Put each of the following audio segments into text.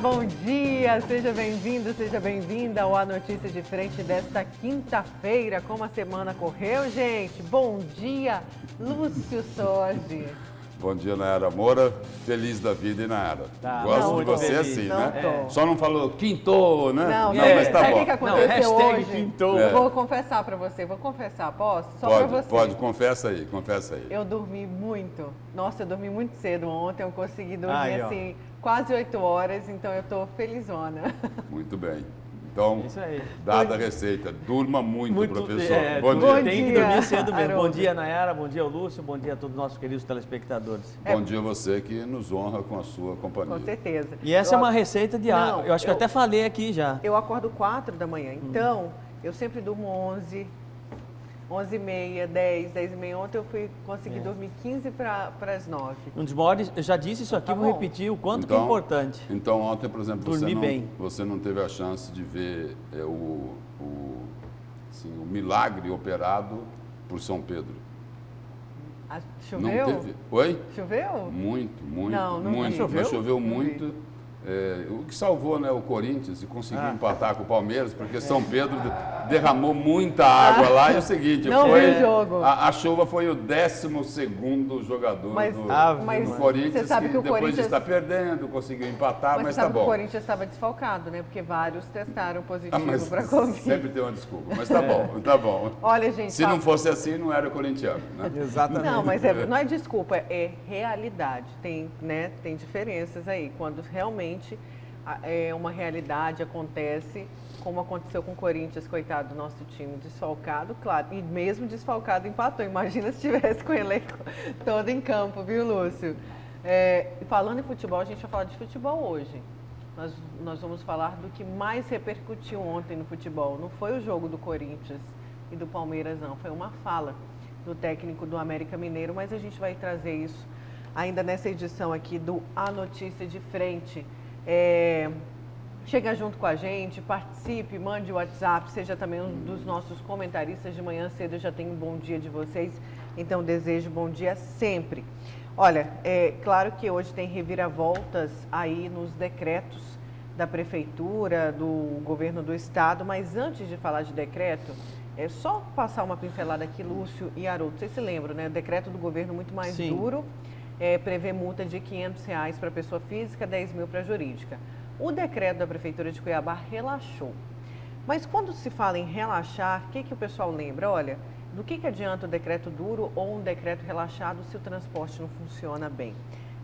bom dia! Seja bem-vindo, seja bem-vinda ao A Notícia de Frente desta quinta-feira. Como a semana correu, gente? Bom dia, Lúcio Sode. Bom dia, Nayara Moura. Feliz da vida, e Nayara. Gosto de você feliz. assim, Não né? Só não falou quintou, né? Não, mas tá sabe bom. o que aconteceu hoje? Quintou. Eu vou confessar pra você. Vou confessar, posso? Só Pode, pra você. pode, confessa aí. Eu dormi muito. Nossa, eu dormi muito cedo ontem. Eu consegui dormir Aí, ó. assim, quase 8 horas. Então eu tô felizona. Muito bem. Então, Isso aí. dada a receita, durma muito, professor. Bom Bom dia. Tem que dormir cedo mesmo. Bom Haroldo. dia, Nayara. Bom dia, Lúcio. Bom dia a todos os nossos queridos telespectadores. Bom dia a você que nos honra com a sua companhia. Com certeza. E essa é uma receita diária. Não, Eu acho que eu até falei aqui já. Eu acordo 4 da manhã, então eu sempre durmo 11, 11h30, 10, 10h30. Ontem eu consegui dormir 15 para as 9. Um dos maiores, eu já disse isso aqui, Tá vou bom. repetir o quanto que é importante. Então, ontem, por exemplo, Dormir bem. você não teve a chance de ver o milagre operado por São Pedro. Choveu? Não teve? Oi? Choveu? Muito, muito, Não muito. choveu? Mas choveu Não vi. muito. O que salvou, né, o Corinthians e conseguiu empatar com o Palmeiras, porque São Pedro derramou muita água lá. E é o seguinte, Não vi o jogo. a chuva foi o 12º jogador Mas do Corinthians, você sabe que o depois Corinthians de estar perdendo, conseguiu empatar, Mas mas você tá sabe que o bom. Corinthians estava desfalcado, né? Porque vários testaram positivo Mas para Covid. sempre tem uma desculpa, mas tá bom, tá bom. Olha, gente, Se não fosse assim, não era corintiano, né? Exatamente. Não, mas não é desculpa, é realidade. Tem, né, tem diferenças aí. Quando realmente uma realidade acontece, como aconteceu com o Corinthians, coitado do nosso time, desfalcado, claro. E mesmo desfalcado empatou. Imagina se tivesse com o elenco todo em campo, viu, Lúcio? Falando em futebol, a gente vai falar de futebol hoje. Nós vamos falar do que mais repercutiu ontem no futebol. Não foi o jogo do Corinthians e do Palmeiras, não. Foi uma fala do técnico do América Mineiro, mas a gente vai trazer isso ainda nessa edição aqui do A Notícia de Frente. Chega junto com a gente, participe, mande o WhatsApp, seja também um dos nossos comentaristas de manhã cedo. Eu já tenho um bom dia de vocês, então desejo bom dia sempre. Olha, claro que hoje tem reviravoltas aí nos decretos da Prefeitura, do Governo do Estado, mas antes de falar de decreto, é só passar uma pincelada aqui, Lúcio e Haroldo. Vocês se lembram, né? O decreto do governo muito mais duro, prevê multa de R$500 para pessoa física, 10 mil para jurídica. O decreto da Prefeitura de Cuiabá relaxou. Mas quando se fala em relaxar, o que o pessoal lembra? Olha, do que adianta o decreto duro ou um decreto relaxado se o transporte não funciona bem?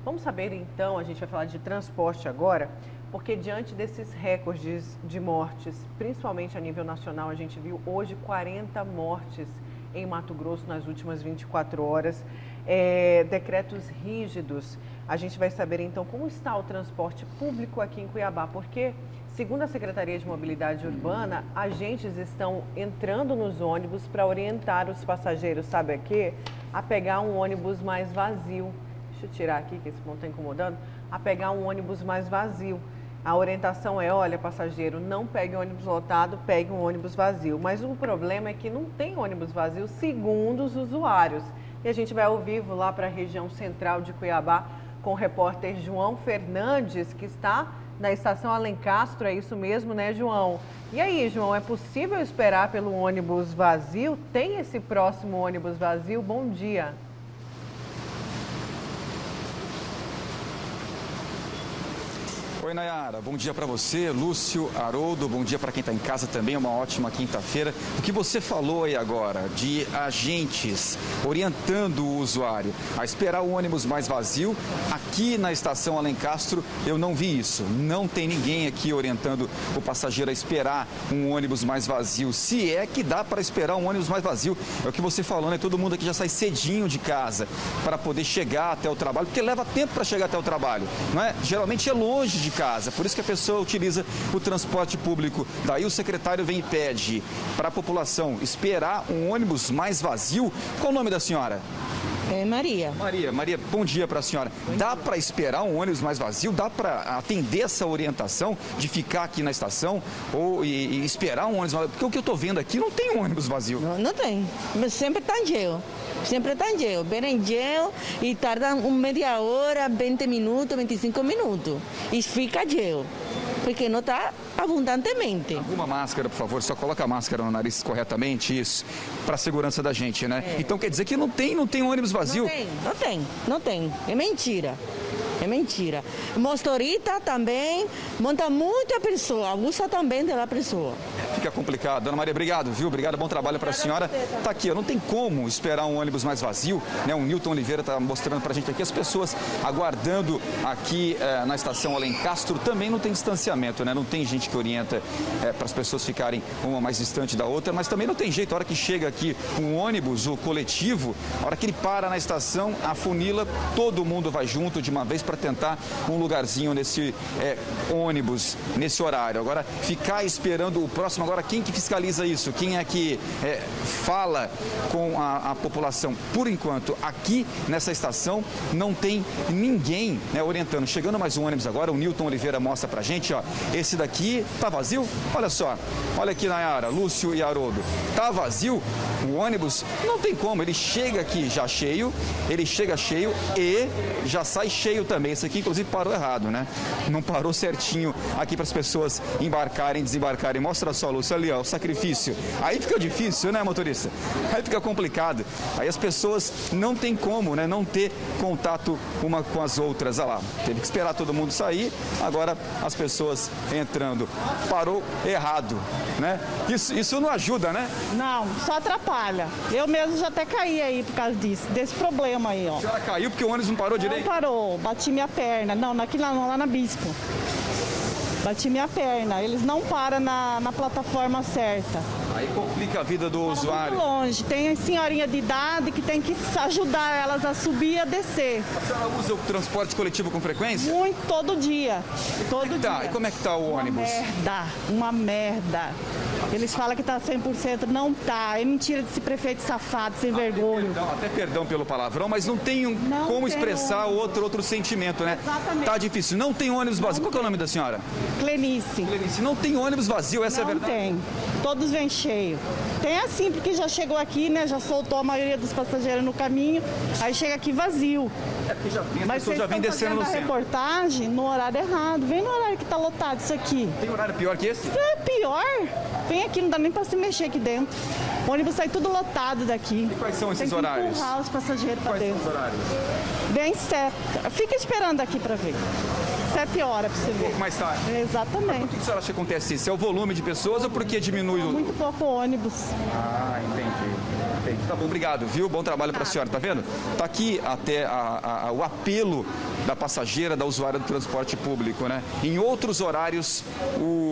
Vamos saber então, a gente vai falar de transporte agora, porque diante desses recordes de mortes, principalmente a nível nacional, a gente viu hoje 40 mortes em Mato Grosso nas últimas 24 horas, decretos rígidos. A gente vai saber então como está o transporte público aqui em Cuiabá, porque, segundo a Secretaria de Mobilidade Urbana, agentes estão entrando nos ônibus para orientar os passageiros, sabe a quê? A pegar um ônibus mais vazio. Deixa eu tirar aqui, que esse ponto está incomodando. A pegar um ônibus mais vazio. A orientação é, olha, passageiro, não pegue um ônibus lotado, pegue um ônibus vazio. Mas o problema é que não tem ônibus vazio, segundo os usuários. E a gente vai ao vivo lá para a região central de Cuiabá com o repórter João Fernandes, que está na estação Alencastro. É isso mesmo, né, João? E aí, João, é possível esperar pelo ônibus vazio? Tem esse próximo ônibus vazio? Bom dia. Oi, Nayara, bom dia para você, Lúcio, Haroldo, bom dia para quem está em casa também, uma ótima quinta-feira. O que você falou aí agora de agentes orientando o usuário a esperar o ônibus mais vazio, aqui na estação Alencastro eu não vi isso, não tem ninguém aqui orientando o passageiro a esperar um ônibus mais vazio, se é que dá para esperar um ônibus mais vazio. É o que você falou, né? Todo mundo aqui já sai cedinho de casa para poder chegar até o trabalho, porque leva tempo para chegar até o trabalho, não é? Geralmente é longe de casa, por isso que a pessoa utiliza o transporte público. Daí o secretário vem e pede para a população esperar um ônibus mais vazio. Qual o nome da senhora? Maria. Maria, bom dia para a senhora. Dá para esperar um ônibus mais vazio? Dá para atender essa orientação de ficar aqui na estação e esperar um ônibus vazio? Porque o que eu estou vendo aqui não tem um ônibus vazio. Não tem, mas sempre está cheio. Sempre está cheio, bem cheio e tarda meia hora, 20 minutos, 25 minutos e fica cheio. porque não está abundantemente. Alguma máscara, por favor, só coloca a máscara no nariz corretamente, isso, para a segurança da gente, né? Então quer dizer que não tem ônibus vazio? Não tem. É mentira. É mentira. Motorista também monta muita pessoa, abusa também da pessoa. Fica complicado. Dona Maria, obrigado, viu? Obrigado, bom trabalho para a senhora. Tá aqui, ó, não tem como esperar um ônibus mais vazio, né? O Newton Oliveira tá mostrando pra gente aqui, as pessoas aguardando aqui na estação Alencastro, também não tem distanciamento, né? Não tem gente que orienta para as pessoas ficarem uma mais distante da outra, mas também não tem jeito. A hora que chega aqui um ônibus, o coletivo, a hora que ele para na estação, afunila, todo mundo vai junto de uma vez para tentar um lugarzinho nesse ônibus, nesse horário. Agora, ficar esperando o próximo, agora quem que fiscaliza isso? Quem é que fala com a população? Por enquanto, aqui nessa estação não tem ninguém, né, orientando. Chegando mais um ônibus agora, o Newton Oliveira mostra pra gente, ó, esse daqui tá vazio? Olha só, olha aqui, Nayara, Lúcio e Haroldo, tá vazio? O ônibus não tem como, ele chega aqui já cheio, ele chega cheio e já sai cheio também. Esse aqui, inclusive, parou errado, né? Não parou certinho aqui para as pessoas embarcarem, desembarcarem. Mostra só, Lúcio, ali, ó, o sacrifício. Aí fica difícil, né, motorista? Aí fica complicado. Aí as pessoas não tem como, né, não ter contato uma com as outras. Olha lá, teve que esperar todo mundo sair, agora as pessoas entrando. Parou errado, né? Isso não ajuda, né? Não, só atrapalha. Eu mesmo já até caí aí por causa disso, desse problema aí, ó. A senhora caiu porque o ônibus não parou direito? Não parou, bati minha perna. Não, lá na Bispo. Bati minha perna. Eles não param na plataforma certa. Aí complica a vida do usuário. Muito longe. Tem senhorinha de idade que tem que ajudar elas a subir e a descer. A senhora usa o transporte coletivo com frequência? Muito, todo dia. Todo dia. E como é que tá o ônibus? Uma merda. Eles falam que tá 100%, não tá. É mentira desse prefeito safado, sem vergonha. Até perdão pelo palavrão, mas não tem como expressar outro sentimento, né? Exatamente. Tá difícil. Não tem ônibus vazio. Qual que é o nome da senhora? Clenice. Clenice, não tem ônibus vazio, essa é a Não verdade? tem. Todos vêm cheio. Tem assim, porque já chegou aqui, né? Já soltou a maioria dos passageiros no caminho. Aí chega aqui vazio. É porque já vem, as Mas pessoas já vêm descendo no a centro. reportagem no horário errado. Vem no horário que tá lotado isso aqui. Tem horário pior que esse? É pior. Vem aqui, não dá nem pra se mexer aqui dentro. O ônibus sai tudo lotado daqui. E quais são esses Tem que horários? empurrar os passageiros pra Quais são dentro. os horários? Vem 7. Fica esperando aqui pra ver. 7 horas pra você ver. Mais tarde. Exatamente. Por que a senhora acha que acontece isso? É o volume de pessoas ou porque diminui o... Muito pouco ônibus. Ah, entendi. Tá bom, obrigado, viu? Bom trabalho para a senhora, tá vendo? Tá aqui até o apelo da passageira, da usuária do transporte público, né? Em outros horários,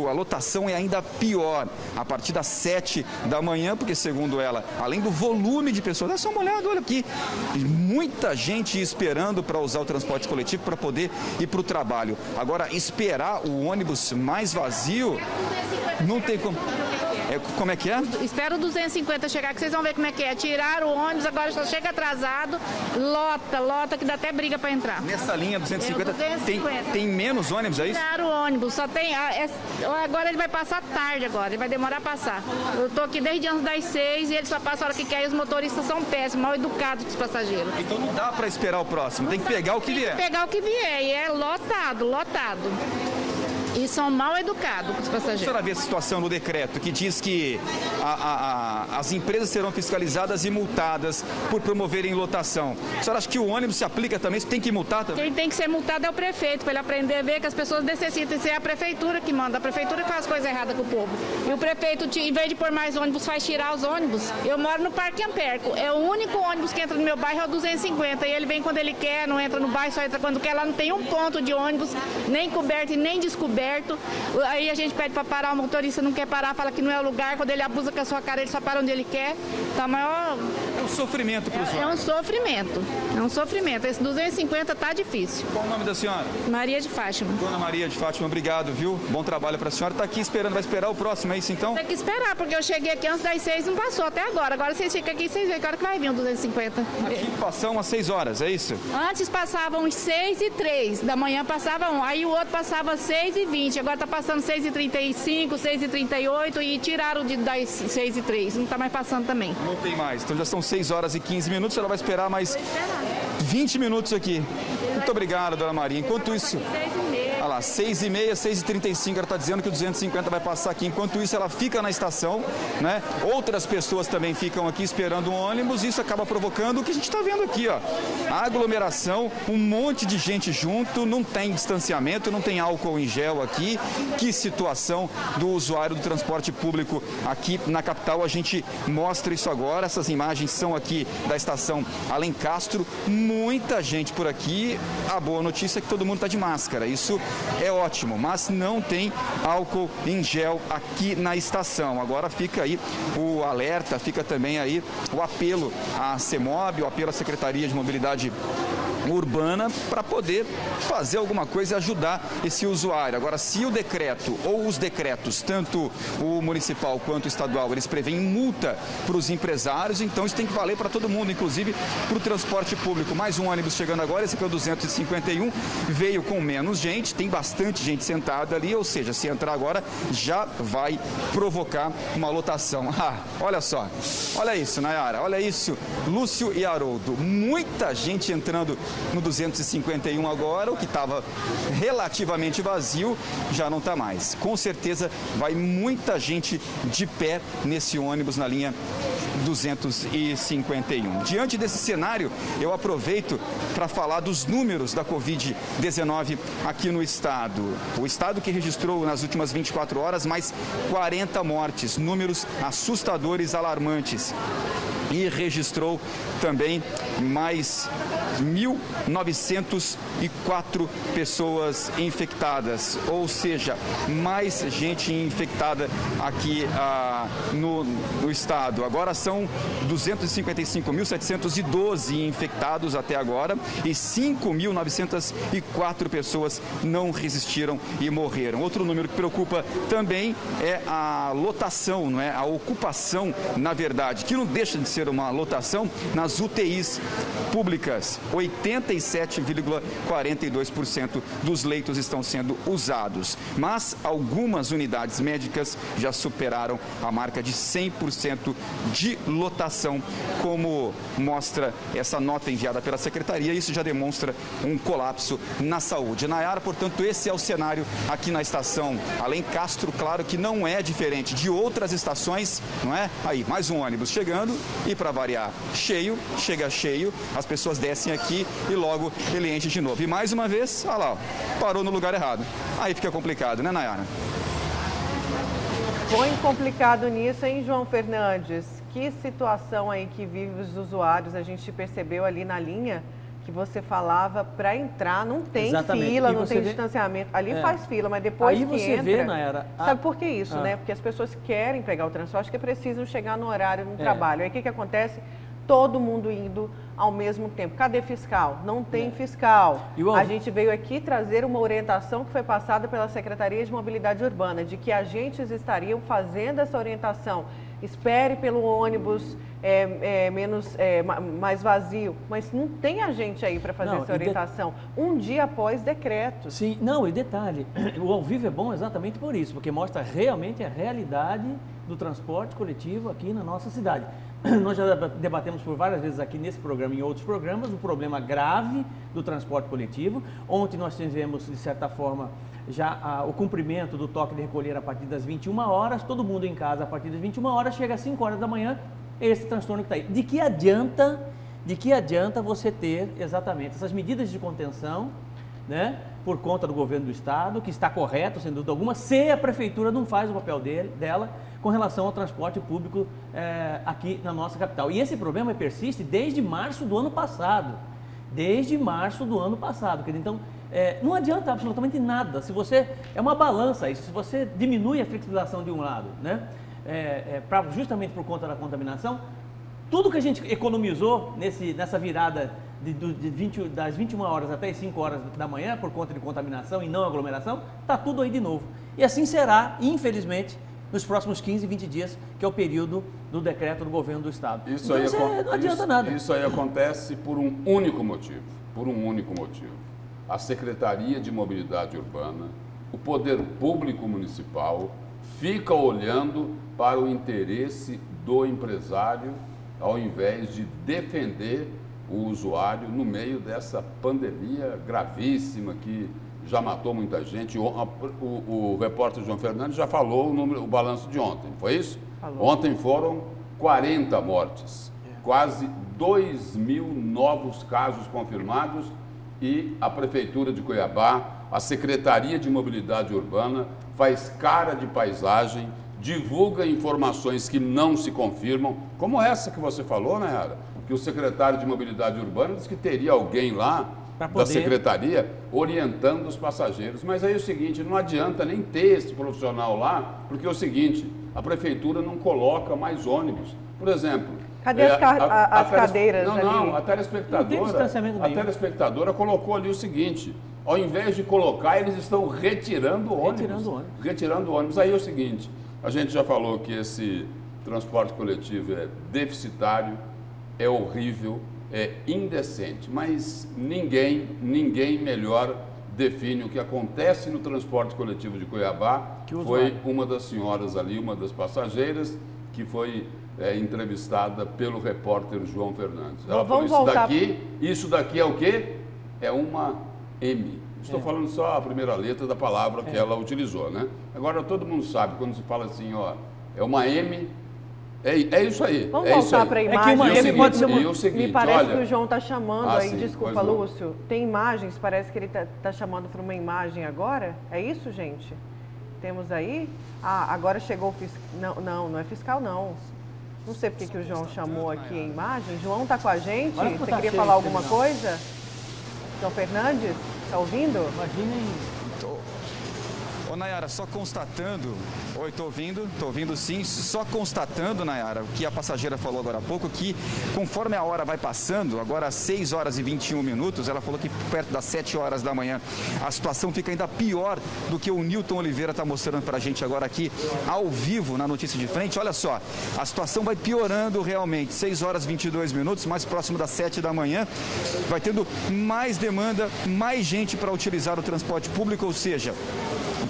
a lotação é ainda pior, a partir das 7 da manhã, porque segundo ela, além do volume de pessoas, dá só uma olhada, olha aqui, muita gente esperando para usar o transporte coletivo para poder ir para o trabalho. Agora, esperar o ônibus mais vazio, não tem como... Como é que é? Espero o 250 chegar, que vocês vão ver como é que é. Tiraram o ônibus, agora só chega atrasado, lota, que dá até briga para entrar. Nessa linha 250, 250. Tem menos ônibus, é isso? Tiraram o ônibus, só tem... agora ele vai passar tarde agora, ele vai demorar a passar. Eu tô aqui desde antes das 6 e ele só passa a hora que quer e os motoristas são péssimos, mal educados com os passageiros. Então não dá para esperar o próximo, tem que pegar o que vier. Pegar o que vier, e é lotado. E são mal educados com os A passageiros. senhora vê a situação no decreto que diz que as empresas serão fiscalizadas e multadas por promoverem lotação. A senhora acha que o ônibus se aplica também? Tem que multar também? Quem tem que ser multado é o prefeito, para ele aprender a ver que as pessoas necessitam ser a prefeitura que manda. A prefeitura que faz coisa errada com o povo. E o prefeito, em vez de pôr mais ônibus, faz tirar os ônibus. Eu moro no Parque Amperco. É o único ônibus que entra no meu bairro, é o 250. E ele vem quando ele quer, não entra no bairro, só entra quando quer. Lá não tem um ponto de ônibus, nem coberto e nem descoberto. Aí a gente pede para parar, o motorista não quer parar, fala que não é o lugar. Quando ele abusa com a sua cara, ele só para onde ele quer. Tá maior... É um sofrimento para o usuário. É um sofrimento. Esse 250 tá difícil. Qual o nome da senhora? Maria de Fátima. Dona Maria de Fátima, obrigado, viu? Bom trabalho para a senhora. Está aqui esperando, vai esperar o próximo, é isso então? Tem que esperar, porque eu cheguei aqui antes das 6 e não passou até agora. Agora vocês ficam aqui e vocês veem que hora que vai vir o 250. Aqui passam umas 6 horas, é isso? Antes passavam uns 6h03, da manhã passava um, aí o outro passava 6h20, agora tá passando 6h35, 6h38 e tiraram das 6h03, não tá mais passando também. Não tem mais, então já são 6 horas e 15 minutos, ela vai esperar mais 20 minutos aqui. Muito obrigado, Dona Maria. Enquanto isso, Olha lá, 6h30, 6h35, ela está dizendo que o 250 vai passar aqui. Enquanto isso, ela fica na estação, né? Outras pessoas também ficam aqui esperando um ônibus. Isso acaba provocando o que a gente está vendo aqui, ó. A aglomeração, um monte de gente junto, não tem distanciamento, não tem álcool em gel aqui. Que situação do usuário do transporte público aqui na capital. A gente mostra isso agora. Essas imagens são aqui da estação Alencastro. Muita gente por aqui. A boa notícia é que todo mundo está de máscara. Isso é ótimo, mas não tem álcool em gel aqui na estação. Agora fica aí o alerta, fica também aí o apelo à CEMOB, o apelo à Secretaria de Mobilidade Urbana para poder fazer alguma coisa e ajudar esse usuário. Agora, se o decreto ou os decretos, tanto o municipal quanto o estadual, eles prevêem multa para os empresários, então isso tem que valer para todo mundo, inclusive para o transporte público. Mais um ônibus chegando agora, esse aqui é o 251, veio com menos gente, tem bastante gente sentada ali, ou seja, se entrar agora já vai provocar uma lotação. Olha só, olha isso, Nayara, olha isso, Lúcio e Haroldo, muita gente entrando no 251 agora, o que estava relativamente vazio já não está mais. Com certeza vai muita gente de pé nesse ônibus na linha 251. Diante desse cenário, eu aproveito para falar dos números da Covid-19 aqui no estado. O estado que registrou nas últimas 24 horas mais 40 mortes, números assustadores, alarmantes. E registrou também mais 1.904 pessoas infectadas, ou seja, mais gente infectada aqui no estado. Agora são 255.712 infectados até agora e 5.904 pessoas não resistiram e morreram. Outro número que preocupa também é a lotação, não é? A ocupação, na verdade, que não deixa de ser uma lotação nas UTIs públicas. 87,42% dos leitos estão sendo usados, mas algumas unidades médicas já superaram a marca de 100% de lotação, como mostra essa nota enviada pela Secretaria. Isso já demonstra um colapso na saúde. Nayara, portanto, esse é o cenário aqui na estação Alencastro. Claro que não é diferente de outras estações, não é? Aí, mais um ônibus chegando e, para variar, cheio, chega cheio, as pessoas descem aqui e logo ele enche de novo. E mais uma vez, olha lá, parou no lugar errado. Aí fica complicado, né, Nayara? Põe complicado nisso, hein, João Fernandes? Que situação aí que vive os usuários. A gente percebeu ali na linha que você falava, para entrar não tem fila, não tem distanciamento. Ali faz fila, mas depois aí que você entra... vê, Nayara, sabe por que isso, né? Porque as pessoas querem pegar o transporte, que precisam chegar no horário, no trabalho. Aí o que acontece? Todo mundo indo ao mesmo tempo. Cadê fiscal? Não tem fiscal. A gente veio aqui trazer uma orientação que foi passada pela Secretaria de Mobilidade Urbana, de que agentes estariam fazendo essa orientação. Espere pelo ônibus mais vazio. Mas não tem agente aí para fazer essa orientação. Um dia após decreto. Sim, não, e detalhe, o ao vivo é bom exatamente por isso, porque mostra realmente a realidade do transporte coletivo aqui na nossa cidade. Nós já debatemos por várias vezes aqui nesse programa e em outros programas o problema grave do transporte coletivo. Ontem nós tivemos, de certa forma, já o cumprimento do toque de recolher a partir das 21 horas, todo mundo em casa a partir das 21 horas, chega às 5 horas da manhã, esse transtorno que está aí. De que adianta você ter exatamente essas medidas de contenção, né, por conta do governo do estado, que está correto, sem dúvida alguma, se a prefeitura não faz o papel dela com relação ao transporte público aqui na nossa capital. E esse problema persiste desde março do ano passado. Então, não adianta absolutamente nada. Se você, é uma balança isso, se você diminui a flexibilização de um lado, né, justamente por conta da contaminação, tudo que a gente economizou nessa virada das 21 horas até as 5 horas da manhã, por conta de contaminação e não aglomeração, está tudo aí de novo. E assim será, infelizmente, nos próximos 15, 20 dias, que é o período do decreto do governo do estado. Não adianta nada. Isso aí acontece por um único motivo. A Secretaria de Mobilidade Urbana, o poder público municipal, fica olhando para o interesse do empresário, ao invés de defender o usuário no meio dessa pandemia gravíssima que já matou muita gente. O repórter João Fernandes já falou o balanço de ontem, foi isso? Falou. Ontem foram 40 mortes, quase 2.000 novos casos confirmados e a Prefeitura de Cuiabá, a Secretaria de Mobilidade Urbana, faz cara de paisagem, divulga informações que não se confirmam, como essa que você falou, Nayara, que o secretário de Mobilidade Urbana disse que teria alguém lá da secretaria orientando os passageiros. Mas aí é o seguinte, não adianta nem ter esse profissional lá, porque é o seguinte, a prefeitura não coloca mais ônibus. Por exemplo... Cadê as cadeiras ali? Não, a telespectadora colocou ali o seguinte, ao invés de colocar, eles estão retirando ônibus. Retirando ônibus. Aí é o seguinte, a gente já falou que esse transporte coletivo é deficitário, é horrível, é indecente, mas ninguém melhor define o que acontece no transporte coletivo de Cuiabá. Foi uma das senhoras ali, uma das passageiras, que foi entrevistada pelo repórter João Fernandes. Ela falou, isso daqui é o quê? É uma M. Estou falando só a primeira letra da palavra que ela utilizou, né? Agora todo mundo sabe, quando se fala assim, ó, é uma M, é isso aí. Vamos voltar para a imagem. Me parece que o João está chamando aí, desculpa, Lúcio, tem imagens, parece que ele está chamando para uma imagem agora, é isso, gente? Temos aí? Agora chegou o fiscal, não é fiscal não. Não sei porque que o João chamou aqui a imagem. João está com a gente? Você queria falar alguma coisa? João Fernandes, está ouvindo? Imaginem. Ô Nayara, só constatando... Oi, tô ouvindo sim. Só constatando, Nayara, o que a passageira falou agora há pouco, que conforme a hora vai passando, agora às 6 horas e 21 minutos, ela falou que perto das 7 horas da manhã, a situação fica ainda pior do que o Newton Oliveira está mostrando pra gente agora aqui, ao vivo, na notícia de frente. Olha só, a situação vai piorando realmente. 6 horas e 22 minutos, mais próximo das 7 da manhã, vai tendo mais demanda, mais gente para utilizar o transporte público, ou seja,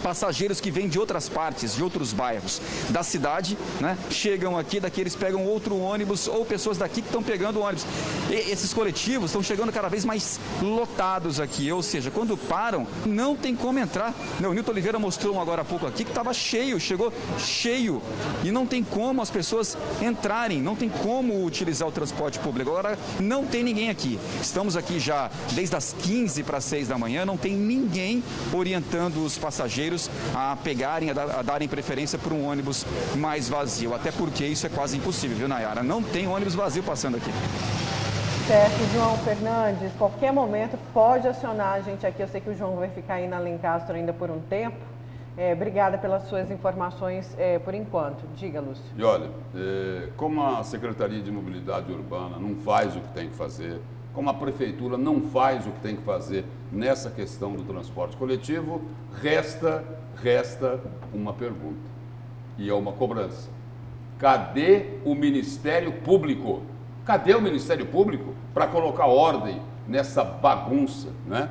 passageiros que vêm de outras partes, de outros bairros da cidade, né? Chegam aqui, daqui eles pegam outro ônibus, ou pessoas daqui que estão pegando ônibus. E esses coletivos estão chegando cada vez mais lotados aqui, ou seja, quando param, não tem como entrar. O Newton Oliveira mostrou agora há pouco aqui que estava cheio, chegou cheio, e não tem como as pessoas entrarem, não tem como utilizar o transporte público. Agora não tem ninguém aqui. Estamos aqui já desde as 15 para 6 da manhã, não tem ninguém orientando os passageiros a pegarem, a darem preferência por um ônibus mais vazio, até porque isso é quase impossível, viu, Nayara? Não tem ônibus vazio passando aqui. Certo, João Fernandes, qualquer momento pode acionar a gente aqui, eu sei que o João vai ficar aí na Lencastre ainda por um tempo. Obrigada pelas suas informações por enquanto. Diga, Lúcio. E olha, como a Secretaria de Mobilidade Urbana não faz o que tem que fazer, como a Prefeitura não faz o que tem que fazer nessa questão do transporte coletivo, resta uma pergunta, e é uma cobrança. Cadê o Ministério Público? Cadê o Ministério Público para colocar ordem nessa bagunça, né?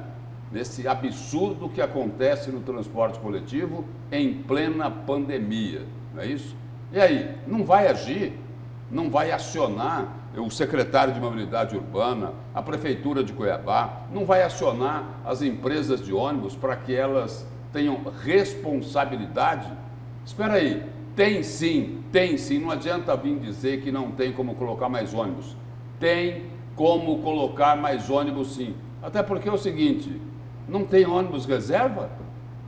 Nesse absurdo que acontece no transporte coletivo em plena pandemia, não é isso? E aí, não vai agir? Não vai acionar o secretário de Mobilidade Urbana, a Prefeitura de Cuiabá, não vai acionar as empresas de ônibus para que elas tenham responsabilidade? Espera aí, tem sim, não adianta vir dizer que não tem como colocar mais ônibus. Tem como colocar mais ônibus sim. Até porque é o seguinte, não tem ônibus reserva?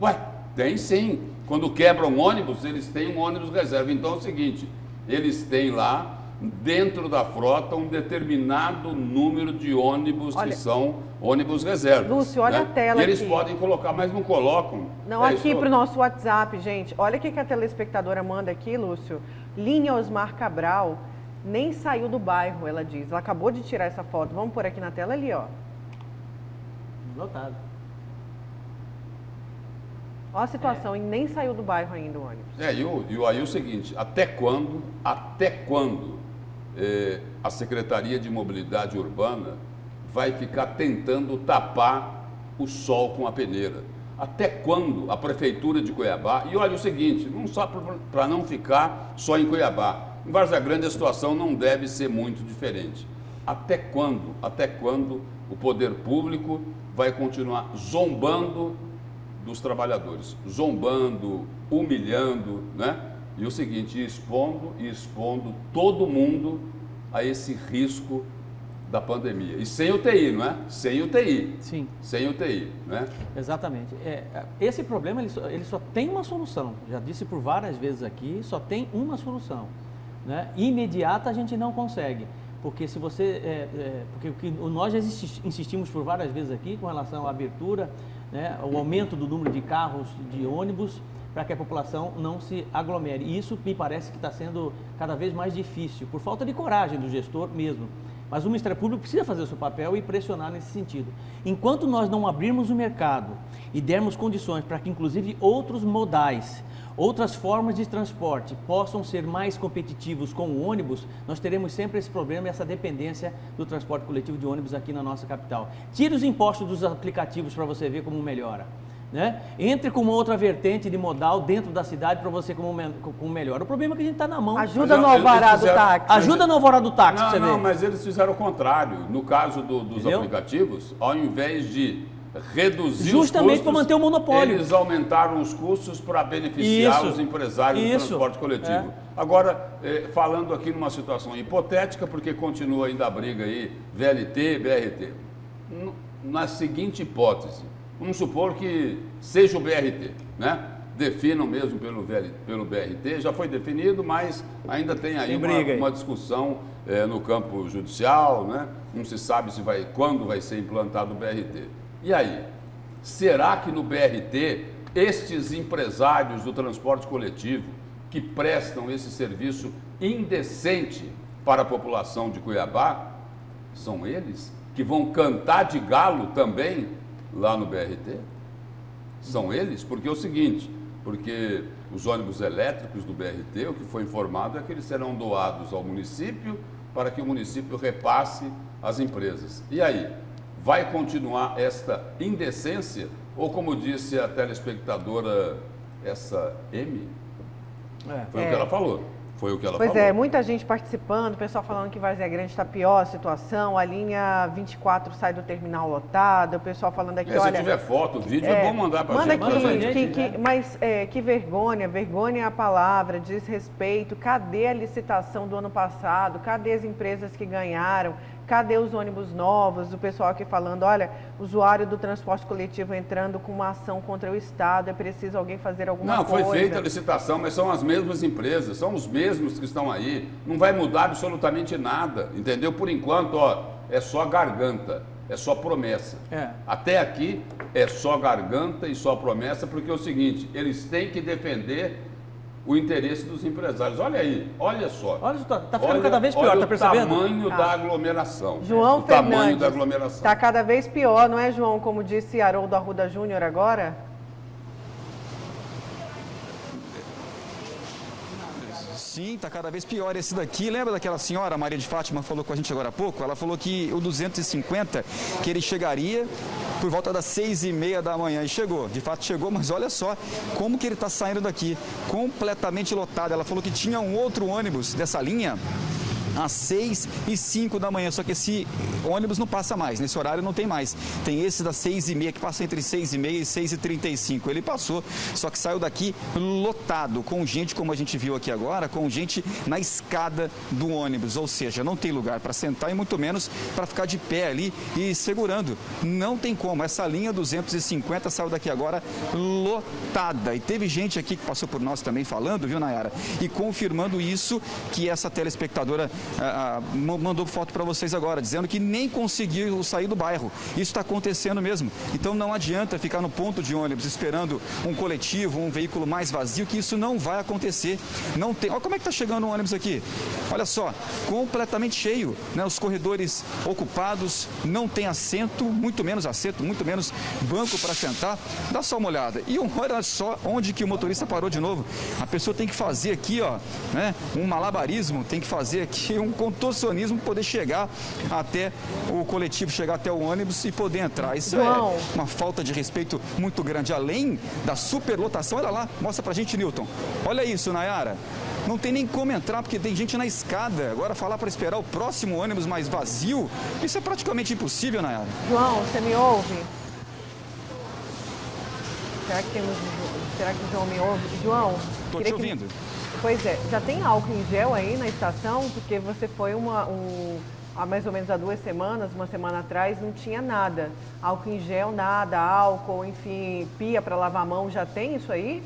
Ué, tem sim. Quando quebram ônibus, eles têm um ônibus reserva. Então é o seguinte, eles têm lá, dentro da frota, um determinado número de ônibus que são ônibus reservas. Lúcio, olha, né? A tela eles aqui. Podem colocar, mas não colocam. Não, aqui para o nosso WhatsApp, gente. Olha o que a telespectadora manda aqui, Lúcio. Linha Osmar Cabral nem saiu do bairro, ela diz. Ela acabou de tirar essa foto. Vamos pôr aqui na tela ali, ó. Lotado. Olha a situação, e nem saiu do bairro ainda o ônibus. E aí o seguinte, até quando a Secretaria de Mobilidade Urbana vai ficar tentando tapar o sol com a peneira? Até quando a Prefeitura de Cuiabá... E olha o seguinte, não só para não ficar só em Cuiabá, em Várzea Grande a situação não deve ser muito diferente. Até quando o poder público vai continuar zombando dos trabalhadores, zombando, humilhando, né? E o seguinte, expondo todo mundo a esse risco da pandemia. E sem UTI, não é? Sem UTI. Sim. Sem UTI, né? Exatamente. Esse problema ele só tem uma solução. Já disse por várias vezes aqui, só tem uma solução, né? Imediata a gente não consegue. Porque se você, porque o que nós já insistimos por várias vezes aqui com relação à abertura, né, o aumento do número de carros, de ônibus, para que a população não se aglomere. E isso me parece que está sendo cada vez mais difícil, por falta de coragem do gestor mesmo. Mas o Ministério Público precisa fazer o seu papel e pressionar nesse sentido. Enquanto nós não abrirmos o mercado e dermos condições para que inclusive outros modais, outras formas de transporte possam ser mais competitivos com o ônibus, nós teremos sempre esse problema e essa dependência do transporte coletivo de ônibus aqui na nossa capital. Tire os impostos dos aplicativos para você ver como melhora, né? Entre com uma outra vertente de modal dentro da cidade para você como melhor. O problema é que a gente está na mão. Ajuda no alvará do táxi. Ajuda no alvará do táxi, não, você não, vê. mas eles fizeram o contrário. No caso dos aplicativos, ao invés de reduzir justamente os custos, para manter o monopólio. Eles aumentaram os custos para beneficiar os empresários do transporte coletivo. Agora, falando aqui numa situação hipotética, porque continua ainda a briga aí, VLT, BRT. Na seguinte hipótese, vamos supor que seja o BRT, né? Definam mesmo pelo BRT, já foi definido, mas ainda tem aí uma discussão no campo judicial, né? Não se sabe quando vai ser implantado o BRT. E aí, será que no BRT, estes empresários do transporte coletivo que prestam esse serviço indecente para a população de Cuiabá, são eles que vão cantar de galo também lá no BRT? São eles? Porque é o seguinte, porque os ônibus elétricos do BRT, o que foi informado é que eles serão doados ao município para que o município repasse às empresas. E aí? Vai continuar esta indecência? Ou, como disse a telespectadora, essa M? Foi o que ela falou. Foi o que ela falou. Pois é, muita gente participando, o pessoal falando que Várzea Grande está pior a situação, a linha 24 sai do terminal lotado, o pessoal falando aqui, olha... Se tiver foto, vídeo, é bom mandar para a gente. Manda aqui, mas que vergonha é a palavra, desrespeito, cadê a licitação do ano passado, cadê as empresas que ganharam, cadê os ônibus novos, o pessoal aqui falando, olha, usuário do transporte coletivo entrando com uma ação contra o Estado, é preciso alguém fazer alguma coisa. Não, foi feita a licitação, mas são as mesmas empresas, são os mesmos que estão aí, não vai mudar absolutamente nada, entendeu? Por enquanto, é só garganta, é só promessa. Até aqui é só garganta e só promessa, porque é o seguinte, eles têm que defender o interesse dos empresários. Olha aí, olha só. Olha, está ficando cada vez pior, está percebendo? O tamanho da aglomeração. João Fernandes, tamanho da aglomeração. Está cada vez pior, não é, João? Como disse Haroldo Arruda Júnior agora? Sim, está cada vez pior esse daqui. Lembra daquela senhora, Maria de Fátima, falou com a gente agora há pouco? Ela falou que o 250, que ele chegaria por volta das 6h30 da manhã. E chegou, de fato chegou, mas olha só como que ele está saindo daqui, completamente lotado. Ela falou que tinha um outro ônibus dessa linha às 6h05 da manhã, só que esse ônibus não passa mais, nesse horário não tem mais. Tem esse das 6h30, que passa entre 6h30 e 6h35. Ele passou, só que saiu daqui lotado, com gente, como a gente viu aqui agora, com gente na escada do ônibus, ou seja, não tem lugar para sentar e muito menos para ficar de pé ali e segurando. Não tem como, essa linha 250 saiu daqui agora lotada. E teve gente aqui que passou por nós também falando, viu, Nayara? E confirmando isso, que essa telespectadora mandou foto para vocês agora, dizendo que nem conseguiu sair do bairro. Isso está acontecendo mesmo. Então não adianta ficar no ponto de ônibus esperando um coletivo, um veículo mais vazio, que isso não vai acontecer. Não tem. Olha como é que está chegando o ônibus aqui. Olha só, completamente cheio, né? Os corredores ocupados, não tem assento, muito menos banco para sentar. Dá só uma olhada. E olha só onde que o motorista parou de novo. A pessoa tem que fazer aqui, ó, né? Um malabarismo, tem que fazer aqui um contorcionismo para poder chegar até o coletivo, chegar até o ônibus e poder entrar. Isso é uma falta de respeito muito grande, além da superlotação. Olha lá, mostra pra gente, Newton. Olha isso, Nayara. Não tem nem como entrar, porque tem gente na escada. Agora falar para esperar o próximo ônibus mais vazio, isso é praticamente impossível, Nayara. João, você me ouve? Será que o João me ouve? João, Estou te ouvindo. Pois é, já tem álcool em gel aí na estação? Porque você foi há mais ou menos há 2 semanas, uma semana atrás, não tinha nada. Álcool em gel, nada, álcool, enfim, pia para lavar a mão, já tem isso aí?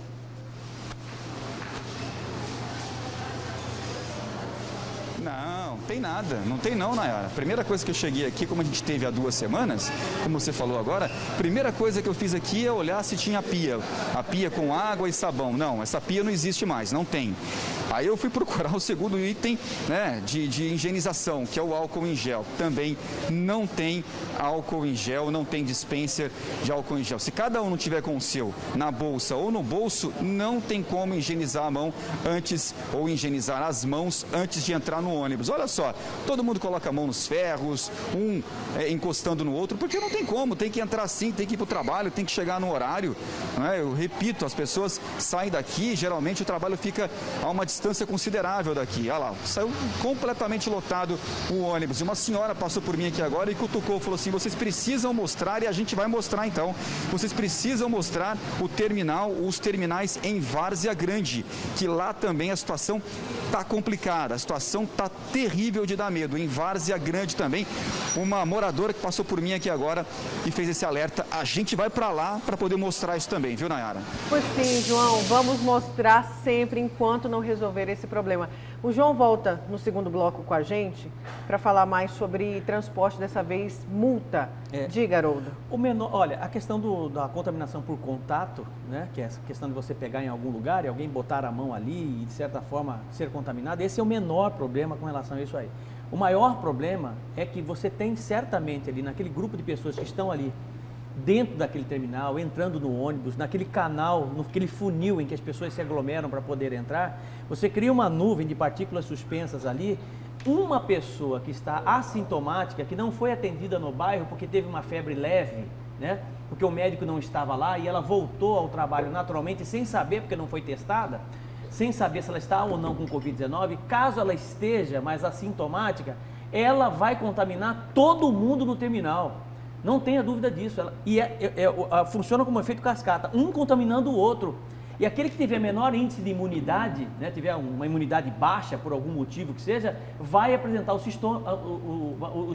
Não, tem nada. Não tem não, Nayara. Primeira coisa que eu cheguei aqui, como a gente teve há 2 semanas, como você falou agora, primeira coisa que eu fiz aqui é olhar se tinha pia. A pia com água e sabão. Não, essa pia não existe mais, não tem. Aí eu fui procurar o segundo item, né, de higienização, que é o álcool em gel. Também não tem álcool em gel, não tem dispenser de álcool em gel. Se cada um não tiver com o seu na bolsa ou no bolso, não tem como higienizar a mão antes, ou higienizar as mãos antes de entrar no ônibus. Olha só, todo mundo coloca a mão nos ferros, encostando no outro, porque não tem como, tem que entrar assim, tem que ir para o trabalho, tem que chegar no horário. Né? Eu repito, as pessoas saem daqui, geralmente o trabalho fica a uma distância considerável daqui. Olha lá, saiu completamente lotado o ônibus. E uma senhora passou por mim aqui agora e cutucou, falou assim, vocês precisam mostrar, e a gente vai mostrar então, vocês precisam mostrar o terminal, os terminais em Várzea Grande, que lá também a situação está complicada, a situação está terrível de dar medo. Em Várzea Grande também, uma moradora que passou por mim aqui agora e fez esse alerta. A gente vai para lá para poder mostrar isso também, viu, Nayara? Pois sim, João, vamos mostrar sempre enquanto não resolver esse problema. O João volta no segundo bloco com a gente para falar mais sobre transporte, dessa vez multa. Diga, Haroldo. Olha, a questão da contaminação por contato, né, que é essa questão de você pegar em algum lugar e alguém botar a mão ali e de certa forma ser contaminado, esse é o menor problema com relação a isso aí. O maior problema é que você tem certamente ali naquele grupo de pessoas que estão ali dentro daquele terminal, entrando no ônibus, naquele canal, naquele funil em que as pessoas se aglomeram para poder entrar, você cria uma nuvem de partículas suspensas ali. Uma pessoa que está assintomática, que não foi atendida no bairro porque teve uma febre leve, né? Porque o médico não estava lá e ela voltou ao trabalho naturalmente sem saber, porque não foi testada, sem saber se ela está ou não com Covid-19, caso ela esteja mais assintomática, ela vai contaminar todo mundo no terminal. Não tenha dúvida disso. Funciona como um efeito cascata, um contaminando o outro. E aquele que tiver menor índice de imunidade, né, tiver uma imunidade baixa por algum motivo que seja, vai apresentar os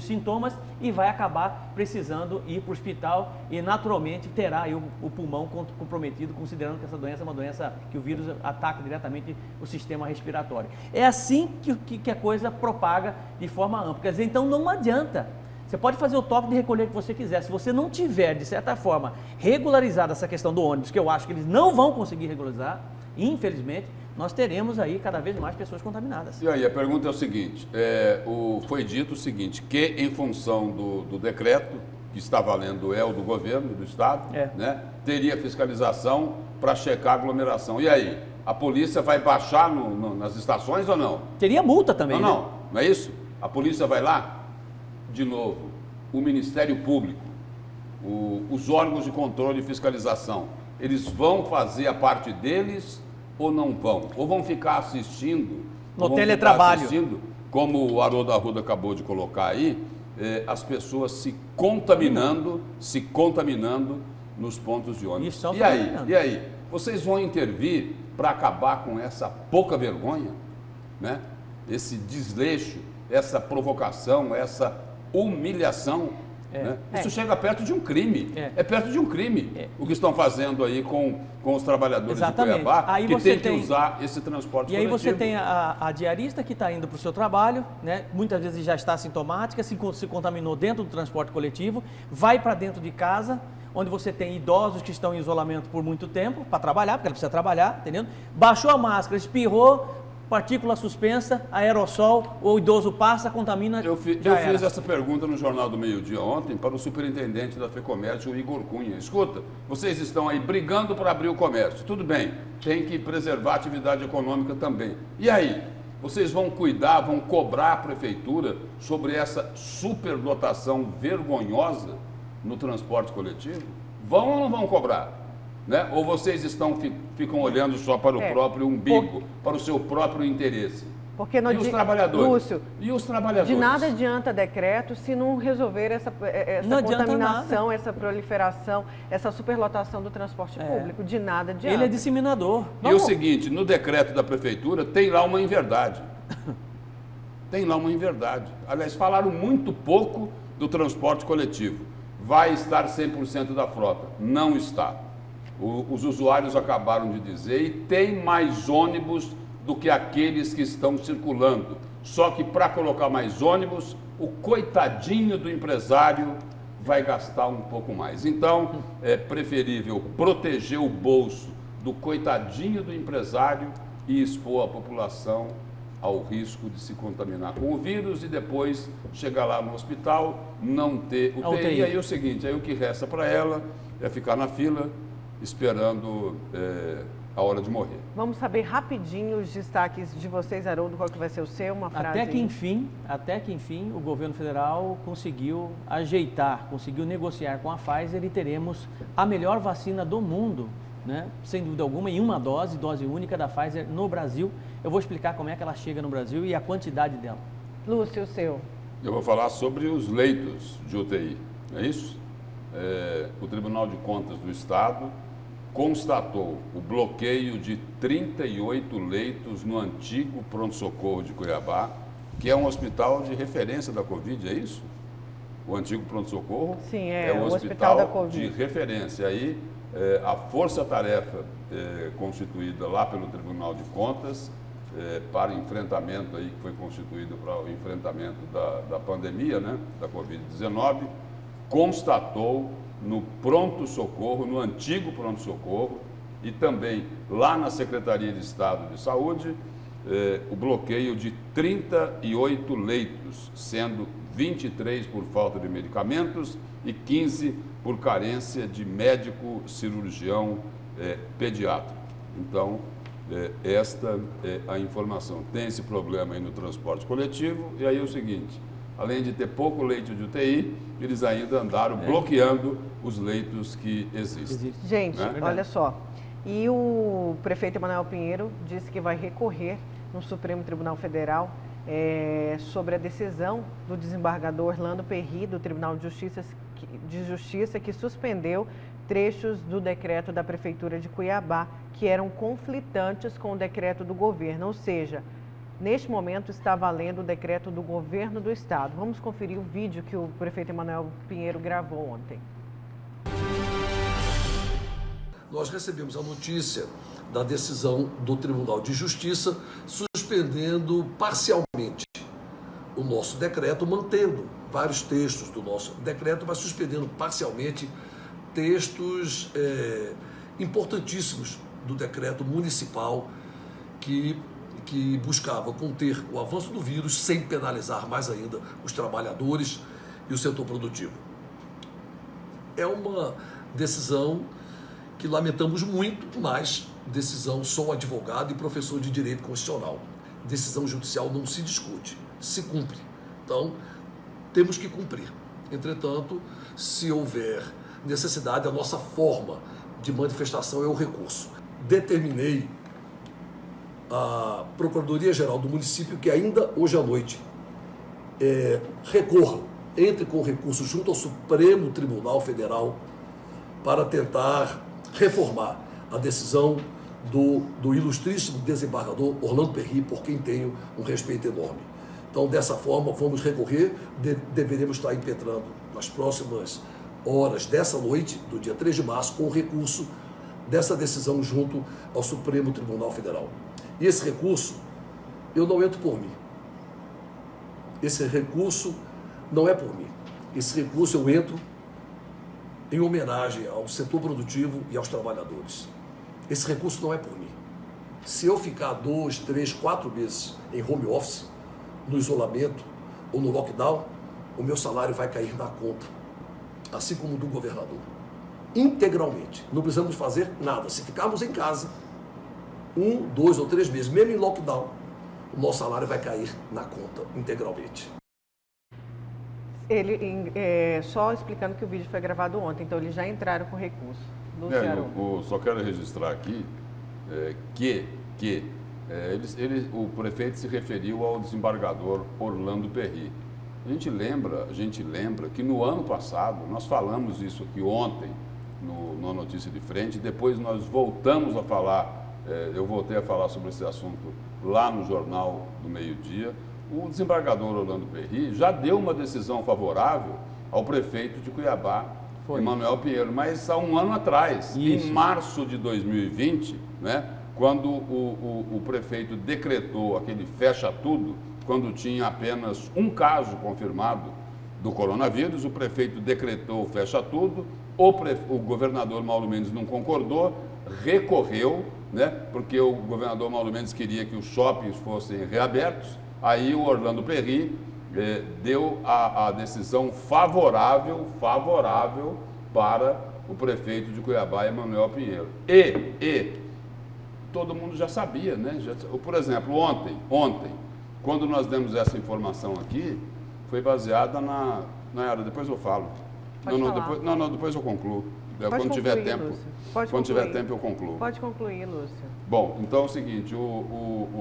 sintomas e vai acabar precisando ir para o hospital e naturalmente terá aí o pulmão comprometido, considerando que essa doença é uma doença que o vírus ataca diretamente o sistema respiratório. É assim que a coisa propaga de forma ampla. Quer dizer, então não adianta. Você pode fazer o toque de recolher que você quiser. Se você não tiver, de certa forma, regularizado essa questão do ônibus, que eu acho que eles não vão conseguir regularizar, infelizmente, nós teremos aí cada vez mais pessoas contaminadas. E aí, a pergunta é o seguinte, foi dito o seguinte, que em função do decreto, que está valendo o do governo, do Estado, né, teria fiscalização para checar a aglomeração. E aí, a polícia vai baixar nas estações ou não? Teria multa também, Não é isso? A polícia vai lá? De novo, o Ministério Público, os órgãos de controle e fiscalização, eles vão fazer a parte deles ou não vão? Ou vão ficar assistindo? No teletrabalho. Como o Haroldo Arruda acabou de colocar aí, as pessoas se contaminando nos pontos de ônibus. E aí? Vocês vão intervir para acabar com essa pouca vergonha, né? Esse desleixo, essa provocação, essa humilhação, né? Isso chega perto de um crime. É perto de um crime o que estão fazendo aí com os trabalhores de Cuiabá, aí que tem que usar esse transporte coletivo. E aí você tem a diarista que está indo para o seu trabalho, né? Muitas vezes já está assintomática, se contaminou dentro do transporte coletivo, vai para dentro de casa, onde você tem idosos que estão em isolamento por muito tempo, para trabalhar, porque ela precisa trabalhar, entendeu? Baixou a máscara, espirrou, partícula suspensa, aerossol, o idoso passa, contamina. Eu fiz essa pergunta no Jornal do Meio-Dia ontem para o superintendente da FEComércio, o Igor Cunha. Escuta, vocês estão aí brigando para abrir o comércio, tudo bem, tem que preservar a atividade econômica também. E aí, vocês vão cuidar, vão cobrar a prefeitura sobre essa superlotação vergonhosa no transporte coletivo? Vão ou não vão cobrar? Né? Ou vocês ficam olhando só para o próprio umbigo, para o seu próprio interesse? Porque no E os trabalhadores? Lúcio, E os trabalhadores? de nada adianta decreto se não resolver essa contaminação, essa proliferação, essa superlotação do transporte público. De nada adianta. Ele é disseminador. E o seguinte, no decreto da prefeitura tem lá uma inverdade. Tem lá uma inverdade. Aliás, falaram muito pouco do transporte coletivo. Vai estar 100% da frota. Não está. Os usuários acabaram de dizer, e tem mais ônibus do que aqueles que estão circulando. Só que para colocar mais ônibus, o coitadinho do empresário vai gastar um pouco mais. Então, é preferível proteger o bolso do coitadinho do empresário e expor a população ao risco de se contaminar com o vírus e depois chegar lá no hospital, não ter UTI. E aí é o seguinte, aí o que resta para ela é ficar na fila esperando a hora de morrer. Vamos saber rapidinho os destaques de vocês, Haroldo, qual que vai ser o seu, uma frase. Até que enfim, o governo federal conseguiu ajeitar, conseguiu negociar com a Pfizer e teremos a melhor vacina do mundo, né? Sem dúvida alguma, em uma dose única da Pfizer no Brasil. Eu vou explicar como é que ela chega no Brasil e a quantidade dela. Lúcio, o seu. Eu vou falar sobre os leitos de UTI, é isso? O Tribunal de Contas do Estado constatou o bloqueio de 38 leitos no antigo pronto-socorro de Cuiabá, que é um hospital de referência da Covid, é isso? O antigo pronto-socorro? Sim, é o hospital da Covid. De referência. Aí, a força-tarefa constituída lá pelo Tribunal de Contas para enfrentamento, aí, que foi constituída para o enfrentamento da pandemia, né, da Covid-19, constatou no pronto-socorro, no antigo pronto-socorro e também lá na Secretaria de Estado de Saúde, o bloqueio de 38 leitos, sendo 23 por falta de medicamentos e 15 por carência de médico cirurgião pediatra. Então, esta é a informação. Tem esse problema aí no transporte coletivo e aí é o seguinte, além de ter pouco leito de UTI, eles ainda andaram bloqueando os leitos que existem. Gente, olha só, e o prefeito Emanuel Pinheiro disse que vai recorrer no Supremo Tribunal Federal sobre a decisão do desembargador Orlando Perry, do Tribunal de Justiça, que suspendeu trechos do decreto da Prefeitura de Cuiabá, que eram conflitantes com o decreto do governo, ou seja, neste momento está valendo o decreto do governo do estado. Vamos conferir o vídeo que o prefeito Emanuel Pinheiro gravou ontem. Nós recebemos a notícia da decisão do Tribunal de Justiça suspendendo parcialmente o nosso decreto, mantendo vários textos do nosso decreto, mas suspendendo parcialmente textos importantíssimos do decreto municipal que buscava conter o avanço do vírus sem penalizar mais ainda os trabalhadores e o setor produtivo. É uma decisão que lamentamos muito, mas decisão sou advogado e professor de direito constitucional. Decisão judicial não se discute, se cumpre. Então, temos que cumprir. Entretanto, se houver necessidade, a nossa forma de manifestação é o recurso. Determinei a Procuradoria-Geral do município que ainda hoje à noite entre com recurso junto ao Supremo Tribunal Federal para tentar reformar a decisão do ilustríssimo desembargador Orlando Perry, por quem tenho um respeito enorme. Então, dessa forma, vamos recorrer, deveremos estar impetrando nas próximas horas dessa noite, do dia 3 de março, com o recurso dessa decisão junto ao Supremo Tribunal Federal. E esse recurso, eu não entro por mim. Esse recurso não é por mim. Esse recurso eu entro em homenagem ao setor produtivo e aos trabalhadores. Esse recurso não é por mim. Se eu ficar 2, 3, 4 meses em home office, no isolamento ou no lockdown, o meu salário vai cair na conta, assim como o do governador. Integralmente. Não precisamos fazer nada. Se ficarmos em casa 1, 2 ou 3 meses, mesmo em lockdown, o nosso salário vai cair na conta integralmente. Só explicando que o vídeo foi gravado ontem, então eles já entraram com recurso. Eu só quero registrar aqui que O prefeito se referiu ao desembargador Orlando Perry. A gente lembra que no ano passado, nós falamos isso aqui ontem, no Notícia de Frente, depois nós voltamos a falar, eu voltei a falar sobre esse assunto lá no Jornal do Meio-Dia. O desembargador Orlando Perry já deu uma decisão favorável ao prefeito de Cuiabá, Emanuel Pinheiro, mas há um ano atrás, em março de 2020, né, quando o prefeito decretou aquele fecha tudo, quando tinha apenas um caso confirmado do coronavírus, o prefeito decretou fecha tudo, o governador Mauro Mendes não concordou, recorreu, né, porque o governador Mauro Mendes queria que os shoppings fossem reabertos, aí o Orlando Perry deu a decisão favorável para o prefeito de Cuiabá, Emanuel Pinheiro. E todo mundo já sabia, né? Por exemplo, ontem, quando nós demos essa informação aqui, foi baseada na área, depois eu falo. Depois eu concluo. Quando tiver tempo. Quando tiver tempo eu concluo. Pode concluir, Lúcio. Bom, então é o seguinte,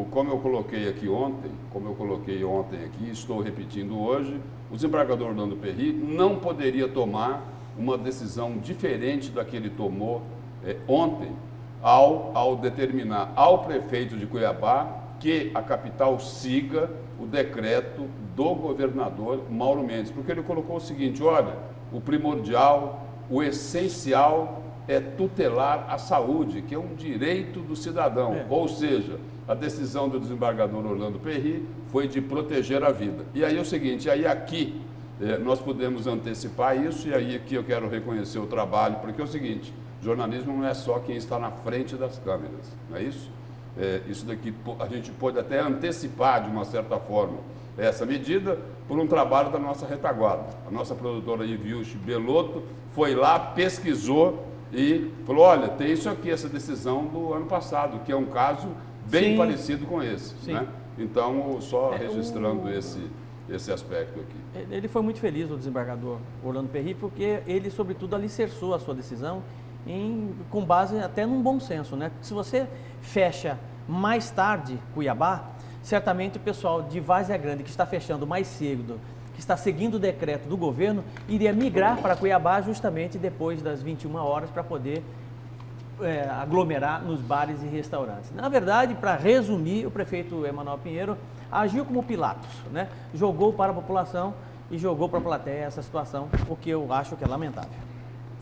como eu coloquei ontem aqui, estou repetindo hoje, o desembargador Orlando Perry não poderia tomar uma decisão diferente da que ele tomou ontem, ao determinar ao prefeito de Cuiabá que a capital siga o decreto do governador Mauro Mendes, porque ele colocou o seguinte: olha, o primordial, o essencial é tutelar a saúde, que é um direito do cidadão. Ou seja, a decisão do desembargador Orlando Perry foi de proteger a vida. E aí é o seguinte, aqui nós podemos antecipar isso, e aí aqui eu quero reconhecer o trabalho, porque é o seguinte, jornalismo não é só quem está na frente das câmeras, não é isso? Isso daqui a gente pode até antecipar de uma certa forma essa medida por um trabalho da nossa retaguarda. A nossa produtora Ivilche Belotto foi lá, pesquisou e falou, olha, tem isso aqui, essa decisão do ano passado, que é um caso bem parecido com esse. Né? Então, só registrando esse aspecto aqui. Ele foi muito feliz, o desembargador Orlando Perry, porque ele, sobretudo, alicerçou a sua decisão com base até num bom senso, né? Se você fecha mais tarde Cuiabá, certamente o pessoal de Várzea Grande, que está fechando mais cedo, que está seguindo o decreto do governo, iria migrar para Cuiabá justamente depois das 21 horas para poder aglomerar nos bares e restaurantes. Na verdade, para resumir, o prefeito Emanuel Pinheiro agiu como Pilatos, né? Jogou para a população e jogou para a plateia essa situação, o que eu acho que é lamentável.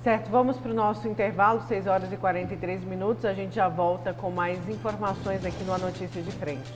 Certo, vamos para o nosso intervalo, 6 horas e 43 minutos. A gente já volta com mais informações aqui no A Notícia de Frente.